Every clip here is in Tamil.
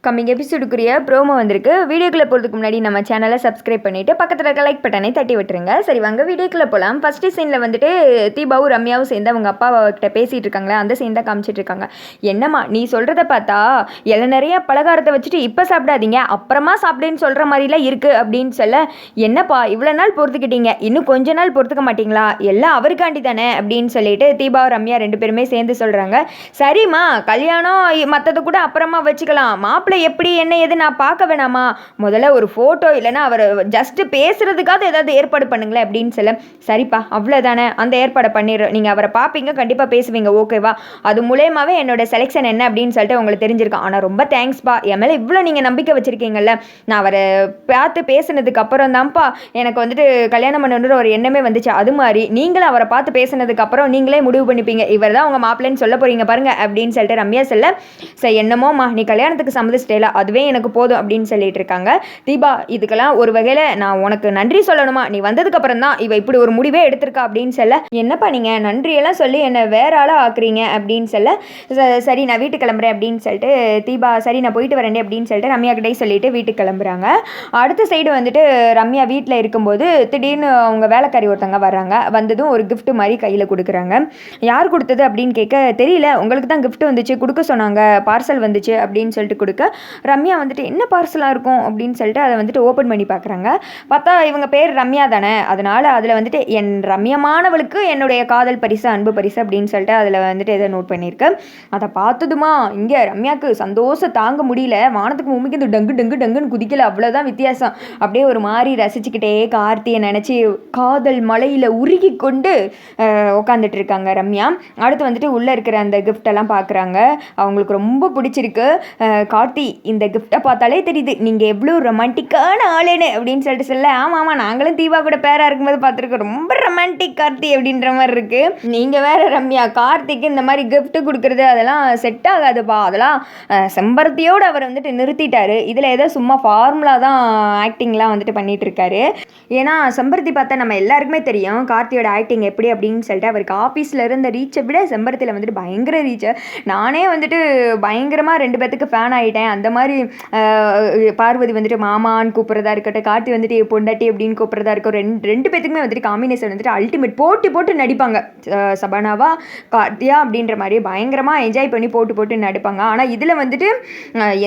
கம்மிங் எபிசோடுக்குரிய ப்ரோமோ வந்திருக்கு. வீடியோக்குள்ளே போகிறதுக்கு முன்னாடி நம்ம சேனலை சப்ஸ்கிரைப் பண்ணிவிட்டு பக்கத்தில் இருக்க லைக் பட்டனை தட்டி விட்டுருங்க. சரி வாங்க வீடியோக்குள்ளே போகலாம். ஃபஸ்ட்டு சீனில் வந்துட்டு தீபாவும் ரம்யாவும் சேர்ந்து அவங்க அப்பாக்கிட்ட பேசிகிட்டு இருக்காங்களே, அந்த சீன் தான் காமிச்சிட்டு இருக்காங்க. என்னம்மா நீ சொல்கிறத பார்த்தா நிறைய பலகாரத்தை வச்சுட்டு இப்போ சாப்பிடாதீங்க, அப்புறமா சாப்பிடுன்னு சொல்கிற மாதிரிலாம் இருக்குது அப்படின்னு சொல்ல, என்னப்பா இவ்வளோ நாள் பொறுத்துக்கிட்டீங்க, இன்னும் கொஞ்ச நாள் பொறுத்துக்க மாட்டிங்களா, எல்லாம் அவருக்காண்டி தானே அப்படின்னு சொல்லிட்டு தீபாவும் ரம்யா 2 பேருமே சேர்ந்து சொல்கிறாங்க. சரிம்மா கல்யாணம் மற்றதை கூட அப்புறமா வச்சுக்கலாம், மாப்பிள்ளை எப்படி என்ன எது நான் பார்க்க வேணாமா, முதல்ல ஒரு ஃபோட்டோ இல்லைன்னா அவர் ஜஸ்ட்டு பேசுகிறதுக்காக ஏதாவது ஏற்பாடு பண்ணுங்களேன் அப்படின்னு சொல்ல, சரிப்பா அவ்வளோதானே அந்த ஏற்பாடை பண்ணிடுறோம், நீங்கள் அவரை பார்ப்பீங்க கண்டிப்பாக பேசுவீங்க ஓகேவா, அது மூலயமாவே என்னோட செலெக்ஷன் என்ன அப்படின்னு சொல்லிட்டு உங்களுக்கு தெரிஞ்சிருக்கோம். ஆனால் ரொம்ப தேங்க்ஸ்ப்பா, என் மேலே இவ்வளோ நீங்கள் நம்பிக்கை வச்சுருக்கீங்கல்ல, நான் அவரை பார்த்து பேசுனதுக்கு அப்புறம் தான்ப்பா எனக்கு வந்துட்டு கல்யாணம் பண்ணணுன்ற ஒரு எண்ணமே வந்துச்சு, அது மாதிரி நீங்களும் அவரை பார்த்து பேசுனதுக்கு அப்புறம் நீங்களே முடிவு பண்ணிப்பீங்க இவர் தான் உங்கள் மாப்பிள்ளைன்னு சொல்ல போகிறீங்க பாருங்க அப்படின்னு சொல்லிட்டு ரம்யா சொல்ல, சரி என்னமோம்மா நீ கல்யாணத்துக்கு சம்மதிச்சிட்டேல அதுவே எனக்கு போதும் அப்படின்னு சொல்லிட்டு இருக்காங்க. தீபா இதுக்கெல்லாம் ஒரு வகையில் நான் உனக்கு நன்றி சொல்லணுமா, நீ வந்ததுக்கு அப்புறம் தான் இவ இப்படி ஒரு முடிவே எடுத்திருக்கா அப்படின்னு சொல்ல, என்னப்பா நீங்கள் நன்றியெல்லாம் சொல்லி என்னை வேற ஆளாக ஆக்குறீங்க அப்படின்னு சொல்ல, சரி நான் வீட்டுக்கு கிளம்புறேன் அப்படின்னு சொல்லிட்டு தீபா சரி நான் போயிட்டு வரேன் அப்படின்னு சொல்லிட்டு ரம்யா கிட்டே சொல்லிட்டு வீட்டுக்கு கிளம்புறாங்க. அடுத்த சைடு வந்துட்டு ரம்யா வீட்டில் இருக்கும்போது திடீர்னு அவங்க வேலைக்காரி ஒருத்தங்க வர்றாங்க. வந்ததும் ஒரு கிஃப்ட் மாதிரி கையில் கொடுக்குறாங்க. யார் கொடுத்தது அப்படின்னு கேட்க, தெரியல உங்களுக்கு தான் கிஃப்ட் வந்துச்சு கொடுக்க சொன்னாங்க, பார்சல் வந்துச்சு அப்படின்னு சொல்லிட்டு கொடுக்க, ரம்யா வந்துட்டு என்ன பார்சலாக இருக்கும் அப்படின்னு சொல்லிட்டு அதை வந்துட்டு ஓப்பன் பண்ணி பார்க்குறாங்க. பார்த்தா இவங்க பேர் ரம்யா தானே, அதனால் அதில் வந்துட்டு என் ரம்யமானவளுக்கு என்னுடைய காதல் பரிசு அன்பு பரிசு அப்படின்னு சொல்லிட்டு அதில் வந்துட்டு எதை நோட் பண்ணியிருக்கேன். அதை பார்த்ததுமா இங்கே ரம்யாவுக்கு சந்தோஷம் தாங்க முடியல, வானத்துக்கு முமிக்கு டங்கு டங்கு டங்குன்னு குதிக்கல, அவ்வளோதான் வித்தியாசம். அப்படியே ஒரு மாதிரி ரசிச்சுக்கிட்டே கார்த்தியை நினச்சி காதல் மலையில் உருகி கொண்டு உட்காந்துட்டு இருக்காங்க ரம்யா. அடுத்து வந்துட்டு உள்ளே இருக்கிற அந்த கிஃப்டெல்லாம் பார்க்குறாங்க. அவங்களுக்கு ரொம்ப பிடிச்சிருக்கு. கார்த்தி இந்த கிஃப்டை பார்த்தாலே தெரியுது நீங்கள் எவ்வளோ ரொமான்டிக்கான ஆளேன்னு அப்படின்னு சொல்லிட்டு சொல்ல, ஆமாம் ஆமாம் நாங்களும் தீபா கூட பேராக இருக்கும்போது பார்த்துருக்கோம், ரொம்ப ரொமான்டிக் கார்த்தி அப்படின்ற மாதிரி இருக்குது. நீங்கள் வேறு ரம்யா கார்த்திக்கு இந்த மாதிரி கிஃப்ட்டு கொடுக்குறது அதெல்லாம் செட் ஆகாதுப்பா, அதெல்லாம் செம்பருத்தியோடு அவர் வந்துட்டு நிறுத்திட்டாரு, இதில் ஏதோ சும்மா ஃபார்முலா தான் ஆக்டிங்லாம் வந்துட்டு பண்ணிகிட்டு இருக்காரு. ஏன்னா செம்பருத்தி பார்த்தா நம்ம எல்லாருக்குமே தெரியும் கார்த்தியோட ஆக்டிங் எப்படி அப்படின்னு சொல்லிட்டு, அவருக்கு ஆஃபீஸில் இருந்த ரீச்சை விட செம்பருத்தியில் வந்துட்டு பயங்கர ரீச்சு. நானே வந்துட்டு பயங்கரமாக 2 பேத்துக்கு ஃபேன் ஆகிட்டேன். அந்த மாதிரி பார்வதி வந்துட்டு மாமான்னு கூப்பிட்றதா இருக்கட்டும், கார்த்தி வந்துட்டு பொண்டாட்டி அப்படின்னு கூப்பிட்றதா இருக்கும், ரெண்டு பேத்துக்குமே வந்துட்டு காம்பினேஷன் வந்துட்டு அல்டிமேட், போட்டு நடிப்பாங்க. சபானாவா கார்த்தியா அப்படின்ற மாதிரி பயங்கரமாக என்ஜாய் பண்ணி போட்டு நடிப்பாங்க. ஆனால் இதில் வந்துட்டு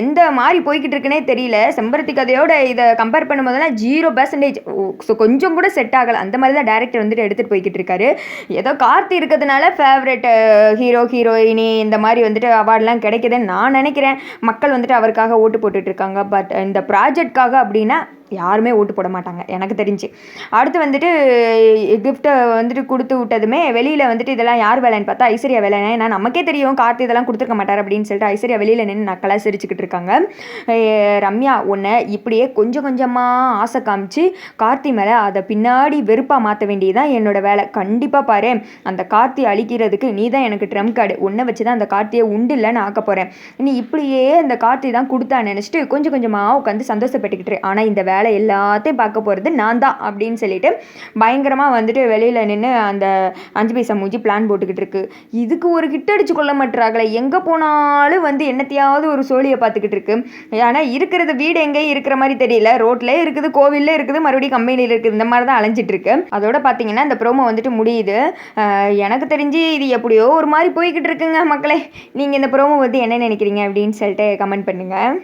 எந்த மாதிரி போய்கிட்டு இருக்குன்னே தெரியல. செம்பருத்தி கதையோட இதை கம்பேர் பண்ணும்போதெல்லாம் 0%. ஸோ கொஞ்சம் கூட செட் ஆகலை. அந்த மாதிரி தான் டேரக்டர் வந்துட்டு எடுத்துகிட்டு போய்கிட்டு இருக்காரு. ஏதோ கார்த்தி இருக்கிறதுனால ஃபேவரட் ஹீரோ ஹீரோயினி இந்த மாதிரி வந்துட்டு அவார்ட்லாம் கிடைக்குதுன்னு நான் நினைக்கிறேன். மக்கள் வந்துட்டு அவருக்காக ஓட்டு போட்டுட்டு இருக்காங்க. பட் இந்த ப்ராஜெக்ட்காக அப்படின்னா யாருமே ஓட்டு போட மாட்டாங்க எனக்கு தெரிஞ்சு. அடுத்து வந்துட்டு கிஃப்ட்டை வந்துட்டு கொடுத்து விட்டதுமே வெளியில் வந்துட்டு இதெல்லாம் யார் வேலைன்னு பார்த்தா ஐஸ்வர்யா வேலை. ஏன்னா நமக்கே தெரியும் கார்த்தி இதெல்லாம் கொடுத்துருக்க மாட்டார் அப்படின்னு சொல்லிட்டு ஐஸ்வர்யா வெளியில் நின்று நக்கலாக சிரிச்சுக்கிட்டு இருக்காங்க. ரம்யா உன்னை இப்படியே கொஞ்சம் கொஞ்சமாக ஆசை காமிச்சு கார்த்தி மேலே அதை பின்னாடி வெறுப்பாக மாற்ற வேண்டியதுதான் என்னோடய வேலை. கண்டிப்பாக பாரு அந்த கார்த்தியை அழிக்கிறதுக்கு நீ தான் எனக்கு ட்ரம் கார்டு, ஒன்றை வச்சு தான் அந்த கார்த்தியை உண்டு இல்லைன்னு ஆக்க போகிறேன். நீ இப்படியே அந்த கார்த்தி தான் கொடுத்தா நினச்சிட்டு கொஞ்சம் கொஞ்சமாக உட்காந்து சந்தோஷப்பட்டுக்கிட்டு, ஆனால் இந்த வேலை எல்லாத்தையும் பார்க்க போகிறது நான் தான் அப்படின்னு சொல்லிட்டு பயங்கரமாக வந்துட்டு வெளியில் நின்று அந்த 5 பைசா மூஞ்சி பிளான் போட்டுக்கிட்டு இருக்கு. இதுக்கு ஒரு கிட்ட அடிச்சு கொள்ள மாட்டாங்களே, எங்கே போனாலும் வந்து என்னத்தையாவது ஒரு சோழியை பார்த்துக்கிட்டு இருக்கு. ஆனால் இருக்கிறது வீடு எங்கேயும் இருக்கிற மாதிரி தெரியல, ரோட்லேயே இருக்குது, கோவிலே இருக்குது, மறுபடியும் கம்பெனியில் இருக்குது, இந்த மாதிரி தான் அலைஞ்சிட்டு இருக்கு. அதோட பார்த்தீங்கன்னா இந்த ப்ரோமோ வந்துட்டு முடியுது. எனக்கு தெரிஞ்சு இது எப்படியோ ஒரு மாதிரி போய்கிட்டு இருக்குங்க மக்களே. நீங்கள் இந்த ப்ரோமோ வந்து என்ன நினைக்கிறீங்க அப்படின்னு சொல்லிட்டு கமெண்ட் பண்ணுங்கள்.